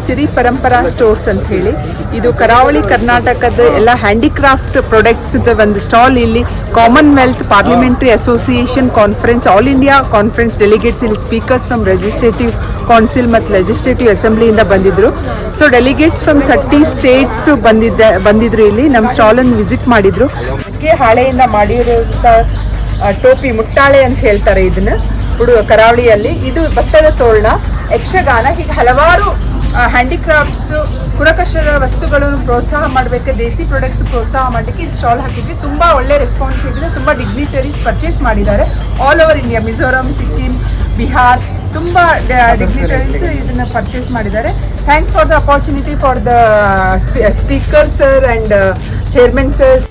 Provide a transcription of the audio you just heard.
ಸಿರಿ ಪರಂಪರಾ stores ಅಂತ ಹೇಳಿ. ಇದು ಕರಾವಳಿ ಕರ್ನಾಟಕದ ಎಲ್ಲ ಹ್ಯಾಂಡಿಕ್ರಾಫ್ಟ್ ಪ್ರಾಡಕ್ಟ್ಸ್ ಒಂದು ಸ್ಟಾಲ್. ಇಲ್ಲಿ Commonwealth parliamentary association conference, all India conference delegates, ಇಲ್ಲಿ ಸ್ಪೀಕರ್ಸ್ ಫ್ರಮ್ ಲೆಜಿಸ್ಲೇಟಿವ್ ಕೌನ್ಸಿಲ್ ಮತ್ತು ಲೆಜಿಸ್ಲೇಟಿವ್ ಅಸೆಂಬ್ಲಿಯಿಂದ ಬಂದಿದ್ರು. ಸೊ ಡೆಲಿಗೇಟ್ಸ್ ಫ್ರಮ್ 30 ಸ್ಟೇಟ್ಸ್ ಬಂದಿದ್ರು. ಇಲ್ಲಿ ನಮ್ಮ ಸ್ಟಾಲನ್ನು ವಿಸಿಟ್ ಮಾಡಿದ್ರು. ಹಾಳೆಯಿಂದ ಮಾಡಿರುವಂಥ ಟೋಪಿ, ಮುಟ್ಟಾಳೆ ಅಂತ ಹೇಳ್ತಾರೆ ಇದನ್ನ ಕರಾವಳಿಯಲ್ಲಿ. ಇದು ಭತ್ತದ ತೋರಣ, ಯಕ್ಷಗಾನ, ಹೀಗೆ ಹಲವಾರು ಹ್ಯಾಂಡಿಕ್ರಾಫ್ಟ್ಸ್, ಕುರಕಶರ ವಸ್ತುಗಳನ್ನು ಪ್ರೋತ್ಸಾಹ ಮಾಡಬೇಕು, ದೇಸಿ ಪ್ರಾಡಕ್ಟ್ಸ್ ಪ್ರೋತ್ಸಾಹ ಮಾಡಲಿಕ್ಕೆ ಇದು ಸ್ಟಾಲ್ ಹಾಕಿದ್ವಿ. ತುಂಬ ಒಳ್ಳೆ ರೆಸ್ಪಾನ್ಸ್ ಸಿಗಿದೆ. ತುಂಬ ಡಿಗ್ನಿಟರೀಸ್ ಪರ್ಚೇಸ್ ಮಾಡಿದ್ದಾರೆ all over India, Mizoram, Sikkim, Bihar, ತುಂಬ ಡಿಗ್ನಿಟರೀಸ್ ಇದನ್ನು ಪರ್ಚೇಸ್ ಮಾಡಿದ್ದಾರೆ. Thanks for the opportunity for the speaker sir and chairman sir.